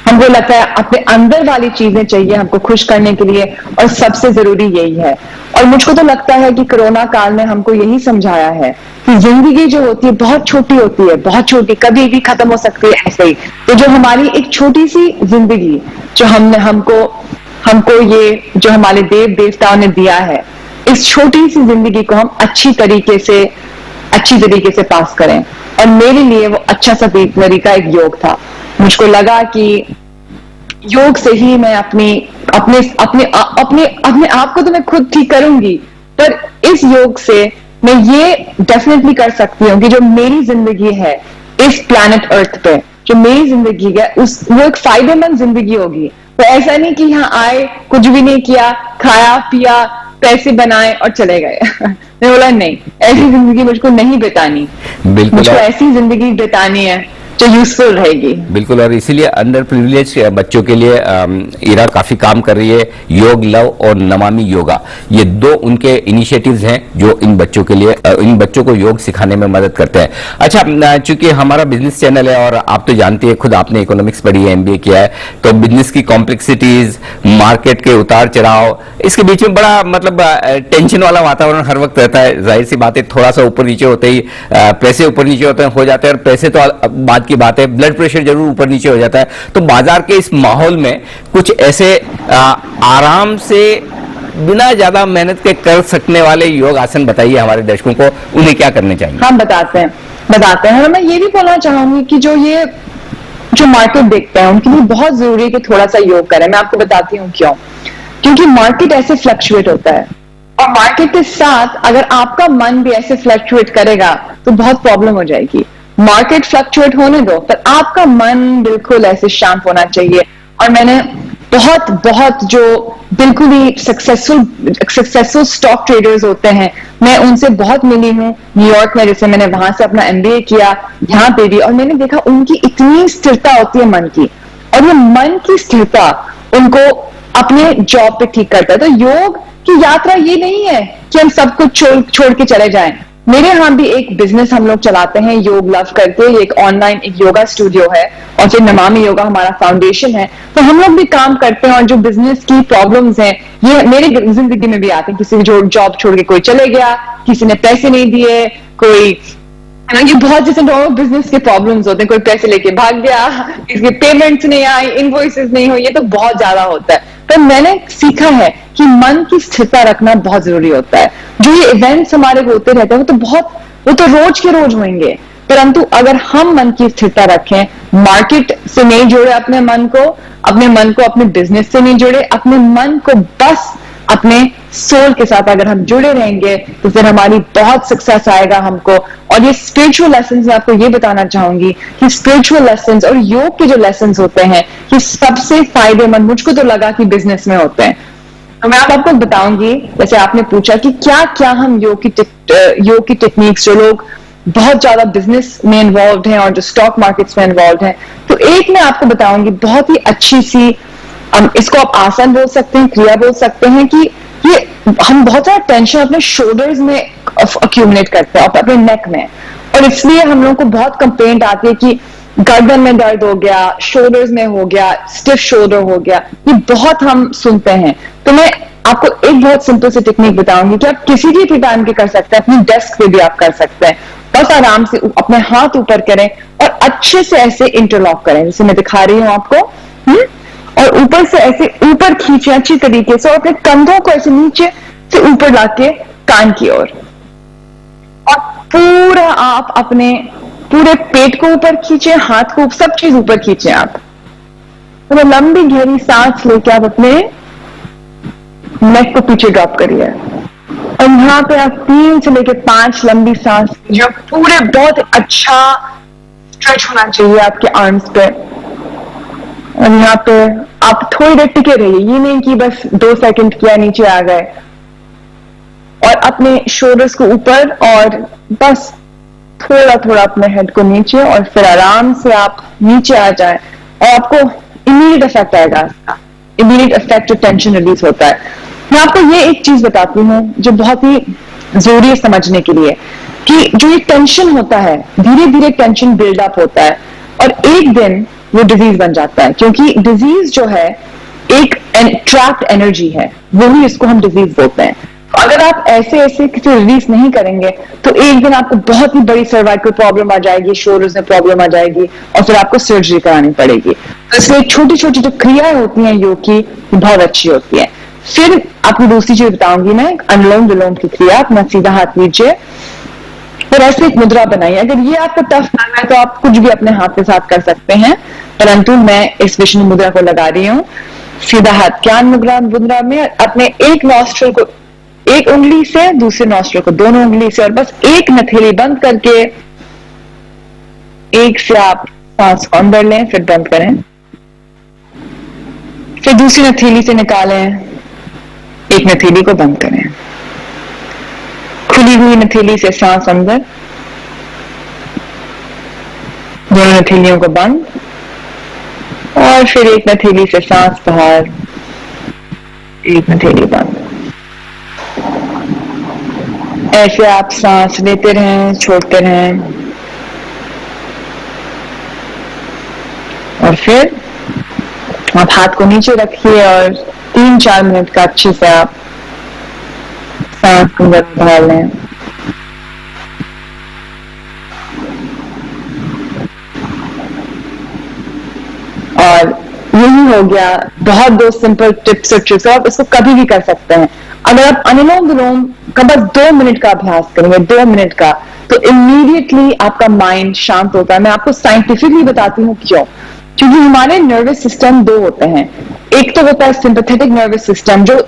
Speaker 10: हमको लगता है अपने अंदर वाली चीजें चाहिए हमको खुश करने के लिए, और सबसे जरूरी यही है। और मुझको तो लगता है कि कोरोना काल ने हमको यही समझाया है कि जिंदगी जो होती है बहुत छोटी होती है, बहुत छोटी, कभी भी खत्म हो सकती है ऐसे ही। तो जो हमारी एक छोटी सी जिंदगी जो हमको ये जो हमारे देव देवताओं ने दिया है, इस छोटी सी जिंदगी को हम अच्छी तरीके से पास करें। और मेरे लिए वो अच्छा सा तरीका एक योग था। मुझको लगा कि योग से ही मैं अपने आप को तो मैं खुद ठीक करूंगी, पर इस योग से मैं ये डेफिनेटली कर सकती हूँ कि जो मेरी जिंदगी है इस प्लैनेट अर्थ पे, जो मेरी जिंदगी है वो एक फायदेमंद जिंदगी होगी। तो ऐसा नहीं कि यहाँ आए, कुछ भी नहीं किया, खाया पिया, पैसे बनाए और चले गए। मैं बोला नहीं, ऐसी जिंदगी मुझको नहीं बितानी। मुझको ऐसी जिंदगी बितानी है जो यूजफुल रहेगी।
Speaker 1: बिल्कुल, और इसीलिए अंडर प्रिविलेज बच्चों के लिए इरा काफी काम कर रही है। योग लव और नमामि योगा, ये दो उनके इनिशिएटिव्स हैं जो इन बच्चों के लिए, इन बच्चों को योग सिखाने में मदद करते हैं। अच्छा, चूंकि हमारा बिजनेस चैनल है और आप तो जानती है, खुद आपने इकोनॉमिक्स पढ़ी है, एमबीए किया है, तो बिजनेस की कॉम्प्लेक्सिटीज, मार्केट के उतार चढ़ाव, इसके बीच में बड़ा मतलब टेंशन वाला वातावरण हर वक्त रहता है। जाहिर सी बात है, थोड़ा सा ऊपर नीचे होते ही पैसे ऊपर नीचे हो जाते हैं, और पैसे तो बात की बात है, ब्लड प्रेशर जरूर ऊपर नीचे हो जाता है। तो बाजार के इस माहौल में कुछ ऐसे आराम से बिना ज्यादा मेहनत के कर सकने वाले योग आसन बताइए हमारे दर्शकों को, उन्हें क्या करने चाहिए?
Speaker 10: हम बताते हैं। और मैं ये भी बोलना चाहूंगी कि जो मार्केट देखते हैं उनके लिए बहुत जरूरी है कि थोड़ा सा योग करें। मैं आपको बताती हूँ क्यों। क्योंकि मार्केट ऐसे फ्लक्चुएट होता है, और मार्केट के साथ अगर आपका मन भी ऐसे फ्लक्चुएट करेगा तो बहुत प्रॉब्लम हो जाएगी। मार्केट फ्लक्चुएट होने दो, पर आपका मन बिल्कुल ऐसे शांत होना चाहिए। और मैंने बहुत जो बिल्कुल ही सक्सेसफुल स्टॉक ट्रेडर्स होते हैं, मैं उनसे बहुत मिली हूँ न्यूयॉर्क में, जैसे मैंने वहां से अपना एमबीए किया, यहाँ पे भी, और मैंने देखा उनकी इतनी स्थिरता होती है मन की, और ये मन की स्थिरता उनको अपने जॉब पे ठीक करता है। तो योग की यात्रा ये नहीं है कि हम सब कुछ छोड़ के चले जाएं। मेरे यहाँ भी एक बिजनेस हम लोग चलाते हैं, योग लव करके, ये एक ऑनलाइन एक योगा स्टूडियो है, और फिर नमामि योगा हमारा फाउंडेशन है। तो हम लोग भी काम करते हैं, और जो बिजनेस की प्रॉब्लम्स हैं ये मेरी जिंदगी में भी आते हैं। किसी जो जॉब छोड़ के कोई चले गया, किसी ने पैसे नहीं दिए, कोई ये बहुत जैसे बिजनेस के प्रॉब्लम्स होते हैं, कोई पैसे लेके भाग गया, इसके पेमेंट्स नहीं आई, इनवॉइसेस नहीं हुई, ये तो बहुत ज्यादा होता है। तो मैंने सीखा है कि मन की स्थिरता रखना बहुत जरूरी होता है। जो ये इवेंट्स हमारे होते रहते हैं वो तो रोज के रोज होंगे, परंतु अगर हम मन की स्थिरता रखें, मार्केट से नहीं जोड़े अपने मन को अपने बिजनेस से नहीं जोड़े, अपने मन को बस अपने सोल के साथ अगर हम जुड़े रहेंगे, तो फिर हमारी बहुत सक्सेस आएगा हमको। और ये स्पिरिचुअल लेसन्स, मैं आपको ये बताना चाहूंगी कि स्पिरिचुअल लेसन्स और योग के जो लेसन्स होते हैं, ये सबसे फायदेमंद मुझको तो लगा कि बिजनेस में होते हैं। तो मैं आपको बताऊंगी, जैसे आपने पूछा कि क्या क्या हम योग की टेक्निक्स, जो लोग बहुत ज्यादा बिजनेस में इन्वॉल्व हैं और जो स्टॉक मार्केट्स में इन्वॉल्व हैं, तो एक मैं आपको बताऊंगी बहुत ही अच्छी सी, इसको आप आसन बोल सकते हैं, क्रिया बोल सकते हैं, कि ये हम बहुत सारा टेंशन अपने शोल्डर्स में अक्यूमुलेट करते हैं, अपने नेक में, और इसलिए हम लोगों को बहुत कंप्लेंट आती है कि गर्दन में दर्द हो गया, शोल्डर्स में हो गया, स्टिफ शोल्डर हो गया, ये बहुत हम सुनते हैं। तो मैं आपको एक बहुत सिंपल सी टेक्निक बताऊंगी कि आप किसी भी टाइम के कर सकते हैं, अपनी डेस्क पे भी आप कर सकते हैं। बस आराम से अपने हाथ ऊपर करें और अच्छे से ऐसे इंटरलॉक करें, जैसे मैं दिखा रही हूं आपको। और ऊपर से ऐसे ऊपर खींचे अच्छी तरीके से और अपने कंधों को ऐसे नीचे से ऊपर लाके कान की ओर, और पूरा आप अपने पूरे पेट को ऊपर खींचे, हाथ को सब चीज ऊपर खींचे आप। तो लंबी गहरी सांस लेके आप अपने नेक को पीछे ड्रॉप करिए और यहाँ पे आप 3 से लेके 5 लंबी सांस जो पूरे बहुत अच्छा स्ट्रेच होना चाहिए आपके आर्म्स पे। और यहाँ पे आप थोड़ी देर टिके रहिए, ये नहीं कि बस 2 सेकंड किया नीचे आ गए। और अपने शोल्डर्स को ऊपर और बस थोड़ा थोड़ा अपने हेड को नीचे, और फिर आराम से आप नीचे आ जाएं और आपको इमीडिएट इफेक्ट आएगा इसका, इमीडिएट इफेक्ट, टेंशन रिलीज होता है। मैं आपको ये एक चीज बताती हूँ जो बहुत ही जरूरी है समझने के लिए, कि जो ये टेंशन होता है, धीरे धीरे टेंशन बिल्डअप होता है और एक दिन वो डिजीज बन जाता है। क्योंकि डिजीज जो है एक ट्रैप्ड एनर्जी है, वही इसको हम डिजीज बोलते हैं। अगर आप ऐसे ऐसे किसी रिलीज नहीं करेंगे तो एक दिन आपको बहुत ही बड़ी सर्वाइकल प्रॉब्लम आ जाएगी, शोल्डर्स में प्रॉब्लम आ जाएगी और फिर आपको सर्जरी करानी पड़ेगी। तो इसलिए छोटी छोटी जो क्रियाएं होती हैं योग की बहुत अच्छी होती है। फिर आपको दूसरी चीज बताऊंगी मैं, अनुलोम विलोम की क्रिया। अपना सीधा हाथ लीजिए और ऐसे एक मुद्रा बनाइए। अगर ये आपको टफ लग रहा है तो आप कुछ भी अपने हाथ के साथ कर सकते हैं, परंतु मैं इस विष्णु मुद्रा को लगा रही हूँ। सीधा हाथ ज्ञान मुद्रा में अपने एक नॉस्ट्रल को एक उंगली से, दूसरे नॉस्ट्रल को दोनों उंगली से, और बस एक नथेली बंद करके एक से आप सांस को अंदर लें, फिर बंद करें, फिर दूसरी नथेली से निकालें, एक नथेली को बंद करें, खुली हुई नथेली से सांस अंदर, दोनों नथेलियों को बंद, और फिर एक नथेली से सांस बाहर, एक नथेली बंद। ऐसे आप सांस लेते रहें, छोड़ते रहें, और फिर आप हाथ को नीचे रखिए और 3-4 मिनट का अच्छे से आप सांस को बाहर लें। और यही हो गया बहुत 2 सिंपल टिप्स और ट्रिक्स, आप इसको कभी भी कर सकते हैं। अगर आप अनुलोम विलोम का बस 2 मिनट का अभ्यास करेंगे, 2 मिनट का, तो इमीडिएटली आपका माइंड शांत होता है। मैं आपको साइंटिफिकली बताती हूँ क्यों। क्योंकि हमारे नर्वस सिस्टम 2 होते हैं। एक तो होता है सिंपैथेटिक नर्वस सिस्टम जो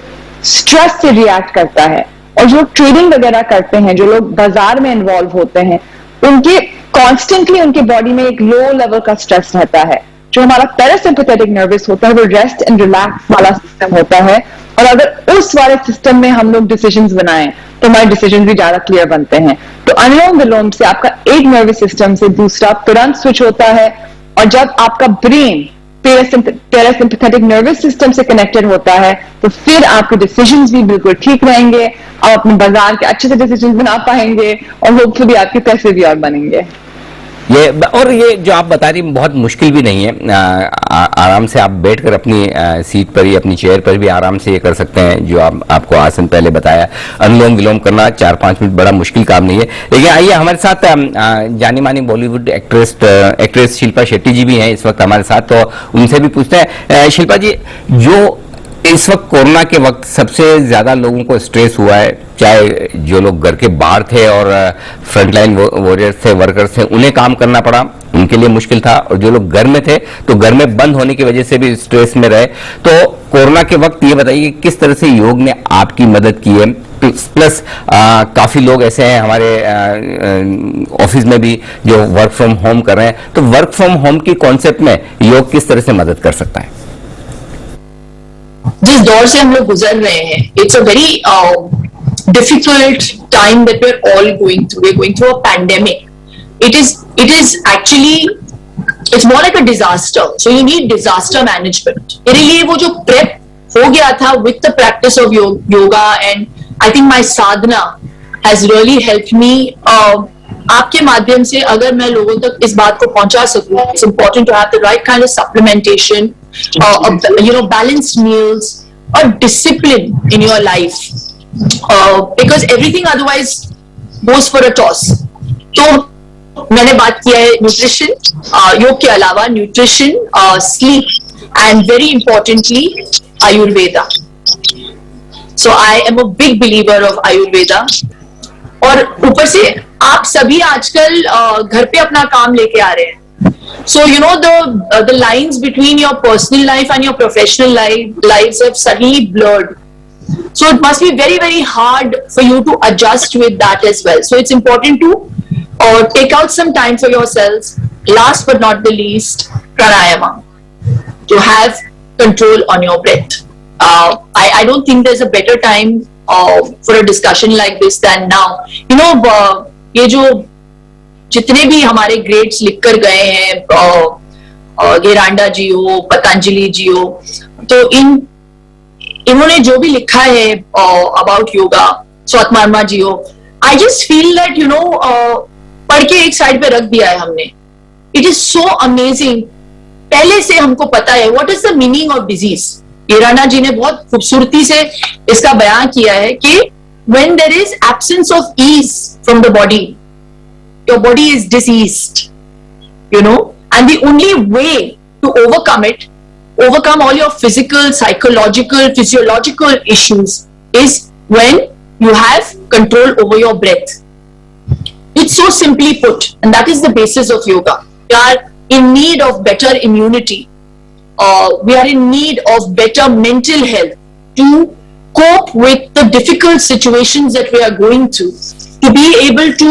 Speaker 10: स्ट्रेस से रिएक्ट करता है, और जो ट्रेडिंग वगैरह करते हैं, जो लोग बाजार में इन्वॉल्व होते हैं, उनके कॉन्स्टेंटली उनके बॉडी में एक लो लेवल का स्ट्रेस रहता है। जो हमारा पैरासिम्पैथेटिक नर्वस होता है वो रेस्ट एंड रिलैक्स वाला सिस्टम होता है, और अगर उस वाले सिस्टम में हम लोग डिसीजंस बनाएं तो हमारे डिसीजन भी ज्यादा क्लियर बनते हैं। तो अनुलोम विलोम से आपका एक नर्वस सिस्टम से दूसरा तुरंत स्विच होता है, और जब आपका ब्रेन पैरासिम्पैथेटिक नर्वस सिस्टम से कनेक्टेड होता है तो फिर आपके डिसीजंस भी बिल्कुल ठीक रहेंगे, आप अपने बाजार के अच्छे से डिसीजंस बना पाएंगे, और होपफुली आपके पैसे भी और बनेंगे।
Speaker 1: ये जो आप बता रही बहुत मुश्किल भी नहीं है। आराम से आप बैठकर अपनी सीट पर ही, अपनी चेयर पर भी आराम से ये कर सकते हैं जो आपको आसन पहले बताया। अनुलोम विलोम करना 4-5 मिनट बड़ा मुश्किल काम नहीं है। लेकिन आइए, हमारे साथ जानी मानी बॉलीवुड एक्ट्रेस शिल्पा शेट्टी जी भी हैं इस वक्त हमारे साथ, तो उनसे भी पूछते हैं। शिल्पा जी, जो इस वक्त कोरोना के वक्त सबसे ज्यादा लोगों को स्ट्रेस हुआ है, चाहे जो लोग घर के बाहर थे और फ्रंटलाइन वॉरियर्स थे, वर्कर्स थे, उन्हें काम करना पड़ा, उनके लिए मुश्किल था, और जो लोग घर में थे तो घर में बंद होने की वजह से भी स्ट्रेस में रहे। तो कोरोना के वक्त ये बताइए किस तरह से योग ने आपकी मदद की है। प्लस काफी लोग ऐसे हैं हमारे ऑफिस में भी जो वर्क फ्रॉम होम कर रहे हैं, तो वर्क फ्रॉम होम की कॉन्सेप्ट में योग किस तरह से मदद कर सकता है?
Speaker 11: जिस दौर से हम लोग गुजर रहे हैं, it's a very difficult time that we are all going through. We are going through a pandemic. It is actually it's more like a disaster, so you need disaster management. मेरे लिए वो जो प्रेप हो गया था with the practice of yoga, and I think my sadhana has really helped me आपके माध्यम से अगर मैं लोगों तक इस बात को पहुंचा सकूं, it's important to have the right kind of supplementation, balanced meals और discipline in your life, because everything otherwise goes for a toss. तो मैंने बात किया है न्यूट्रिशन, योग के अलावा nutrition, sleep and very importantly Ayurveda. So I am a big believer of Ayurveda. और ऊपर से आप सभी आजकल घर पे अपना काम लेके आ रहे हैं. So you know the lines between your personal life and your professional lives have suddenly blurred. So it must be very, very hard for you to adjust with that as well. So it's important to take out some time for yourselves. Last but not the least, pranayama, to have control on your breath. I don't think there's a better time for a discussion like this than now. You know, ये जो जितने भी हमारे grades लिख कर गए हैं, गेरांडा जी हो, पतंजलि जी हो, तो इन्होंने जो भी लिखा है अबाउट योगा, स्वात्मार्मा जी हो, आई जस्ट फील दैट पढ़ के एक साइड पे रख दिया है हमने. It is so amazing. पहले से हमको पता है what is the meaning of disease. Irana ji ने बहुत खूबसूरती से इसका बयान किया है कि when there is absence of ease from the body, your body is diseased, and the only way to overcome all your physical, psychological, physiological issues is when you have control over your breath. It's so simply put, and that is the basis of yoga. We are in need of better immunity. We are in need of better mental health to cope with the difficult situations that we are going through, to be able to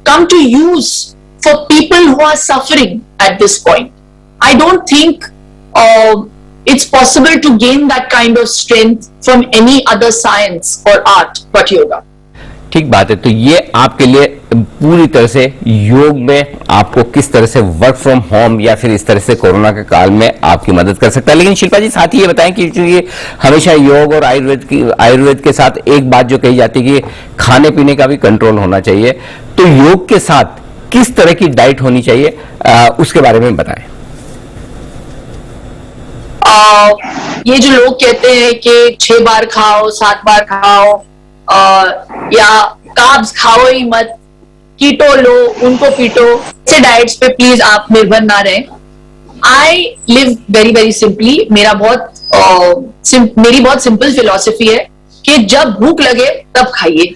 Speaker 11: come to use for people who are suffering at this point. I don't think it's possible to gain that kind of strength from any other science or art but yoga.
Speaker 1: ठीक बात है. तो ये आपके लिए पूरी तरह से योग में आपको किस तरह से वर्क फ्रॉम होम या फिर इस तरह से कोरोना के काल में आपकी मदद कर सकता है. लेकिन शिल्पा जी साथ ही ये बताएं कि ये हमेशा योग और आयुर्वेद के साथ एक बात जो कही जाती है कि खाने पीने का भी कंट्रोल होना चाहिए. तो योग के साथ किस तरह की डाइट होनी चाहिए, उसके बारे में बताएं.
Speaker 11: ये जो लोग कहते हैं कि 6 बार खाओ, 7 बार खाओ, या कार्ब्स खाओ ही मत, कीटो लो, उनको पीटो, ऐसे डाइट्स पे प्लीज आप निर्भर ना रहें. I live very very simply. मेरी बहुत सिंपल फिलॉसफी है कि जब भूख लगे तब खाइए.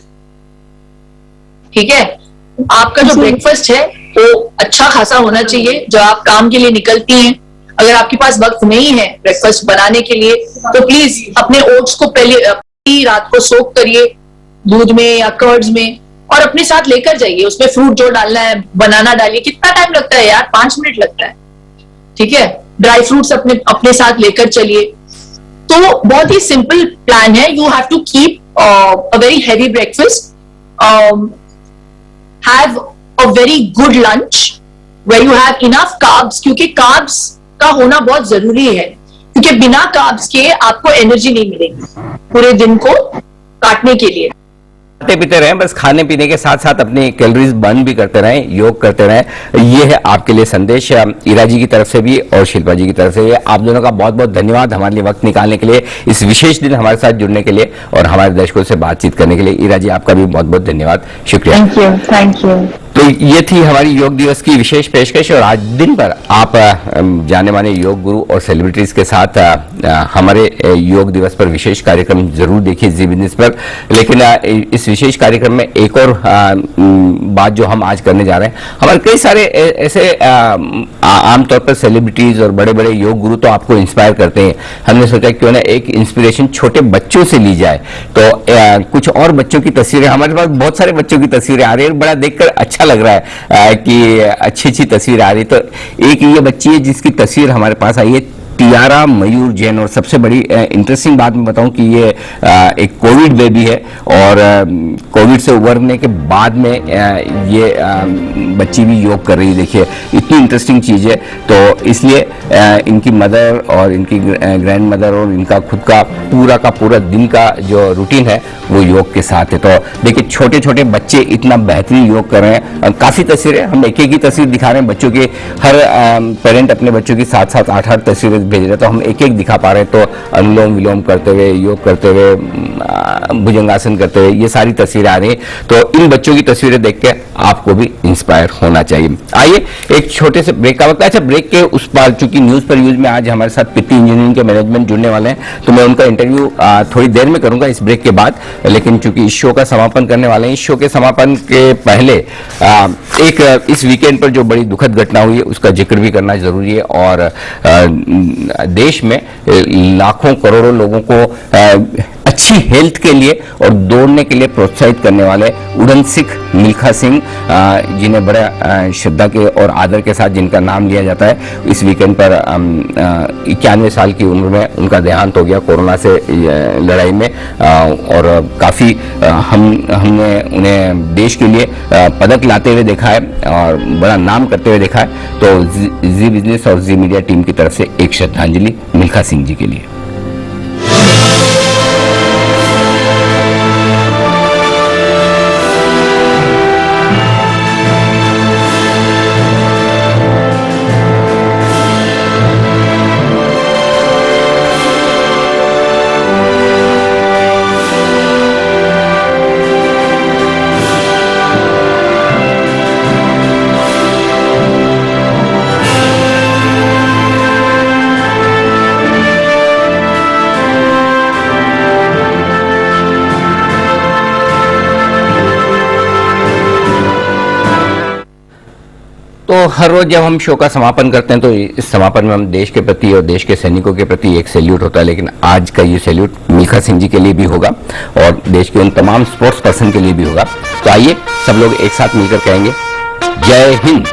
Speaker 11: ठीक है, आपका जो ब्रेकफास्ट है वो अच्छा खासा होना चाहिए. जब आप काम के लिए निकलती हैं, अगर आपके पास वक्त नहीं है ब्रेकफास्ट बनाने के लिए, तो प्लीज अपने ओट्स को पहले रात को सोक करिए दूध में या कर्ड्स में, और अपने साथ लेकर जाइए. उसमें फ्रूट जो डालना है, बनाना डालिए. कितना टाइम लगता है यार, 5 मिनट लगता है. ठीक है, ड्राई फ्रूट्स अपने साथ लेकर चलिए. तो बहुत ही सिंपल प्लान है. You have to keep a very heavy breakfast, have a very good lunch where you have enough carbs, क्योंकि कार्ब्स का होना बहुत जरूरी है, क्योंकि बिना कार्ब्स के आपको एनर्जी नहीं मिलेगी पूरे दिन को काटने के लिए.
Speaker 1: खाते पीते रहें, बस खाने पीने के साथ साथ अपनी कैलोरीज बर्न भी करते रहें, योग करते रहें. ये है आपके लिए संदेश ईरा जी की तरफ से भी और शिल्पा जी की तरफ से. आप दोनों का बहुत बहुत धन्यवाद हमारे लिए वक्त निकालने के लिए, इस विशेष दिन हमारे साथ जुड़ने के लिए और हमारे दर्शकों से बातचीत करने के लिए. ईरा जी आपका भी बहुत बहुत धन्यवाद, शुक्रिया.
Speaker 10: Thank you.
Speaker 1: तो ये थी हमारी योग दिवस की विशेष पेशकश. और आज दिन पर आप जाने माने योग गुरु और सेलिब्रिटीज के साथ हमारे योग दिवस पर विशेष कार्यक्रम जरूर देखिए जी बिजनेस पर. लेकिन इस विशेष कार्यक्रम में एक और बात जो हम आज करने जा रहे हैं, हमारे कई सारे ऐसे आमतौर पर सेलिब्रिटीज और बड़े बड़े योग गुरु तो आपको इंस्पायर करते हैं. हमने सोचा क्यों ना एक इंस्पिरेशन छोटे बच्चों से ली जाए. तो कुछ और बच्चों की तस्वीरें, हमारे पास बहुत सारे बच्चों की तस्वीरें आ रही है, बड़ा देखकर अच्छा लग रहा है कि अच्छी अच्छी तस्वीर आ रही. तो एक ये बच्ची है जिसकी तस्वीर हमारे पास आई है टियारा मयूर जैन। और सबसे बड़ी इंटरेस्टिंग बात मैं बताऊं कि ये एक कोविड बेबी है और कोविड से उबरने के बाद में ये बच्ची भी योग कर रही है। देखिए इतनी इंटरेस्टिंग चीज़ है। तो इसलिए इनकी मदर और इनकी ग्रैंड मदर और इनका खुद का पूरा दिन का जो रूटीन है वो योग के साथ है। तो देखिए छोटे छोटे बच्चे इतना बेहतरीन योग कर रहे हैं। काफ़ी तस्वीरें हम एक ही तस्वीर दिखा रहे हैं बच्चों की, हर पेरेंट अपने बच्चों की 7-7 8-8 तस्वीरें भेज रहे हैं, तो हम एक एक दिखा पा रहे हैं। तो अनुलोम विलोम करते हुए, योग करते हुए, भुजंगासन करते हुए, ये सारी तस्वीरें आ रही हैं। तो इन बच्चों की तस्वीरें देख के आपको भी इंस्पायर होना चाहिए। आइए एक छोटे से ब्रेक का वक्त है। अच्छा, ब्रेक के उस पार चूंकि न्यूज पर यूज में आज हमारे साथ पित्ती इंजीनियरिंग के मैनेजमेंट जुड़ने वाले हैं, तो मैं उनका इंटरव्यू थोड़ी देर में करूंगा इस ब्रेक के बाद। लेकिन चूंकि इस शो का समापन करने वाले हैं, इस शो के समापन के पहले एक इस वीकेंड पर जो बड़ी दुखद घटना हुई है उसका जिक्र भी करना जरूरी है। और देश में लाखों करोड़ों लोगों को अच्छी हेल्थ के लिए और दौड़ने के लिए प्रोत्साहित करने वाले उड़न सिख मिल्खा सिंह, जिन्हें बड़े श्रद्धा के और आदर के साथ जिनका नाम लिया जाता है, इस वीकेंड पर 91 साल की उम्र में उनका देहांत हो गया कोरोना से लड़ाई में। और काफ़ी हमने उन्हें देश के लिए पदक लाते हुए देखा है और बड़ा नाम करते हुए देखा है। तो जी बिजनेस और जी मीडिया टीम की तरफ से एक श्रद्धांजलि मिल्खा सिंह जी के लिए। तो हर रोज जब हम शो का समापन करते हैं तो इस समापन में हम देश के प्रति और देश के सैनिकों के प्रति एक सैल्यूट होता है, लेकिन आज का ये सैल्यूट मिल्खा सिंह जी के लिए भी होगा और देश के उन तमाम स्पोर्ट्स पर्सन के लिए भी होगा। तो आइए सब लोग एक साथ मिलकर कहेंगे जय हिंद।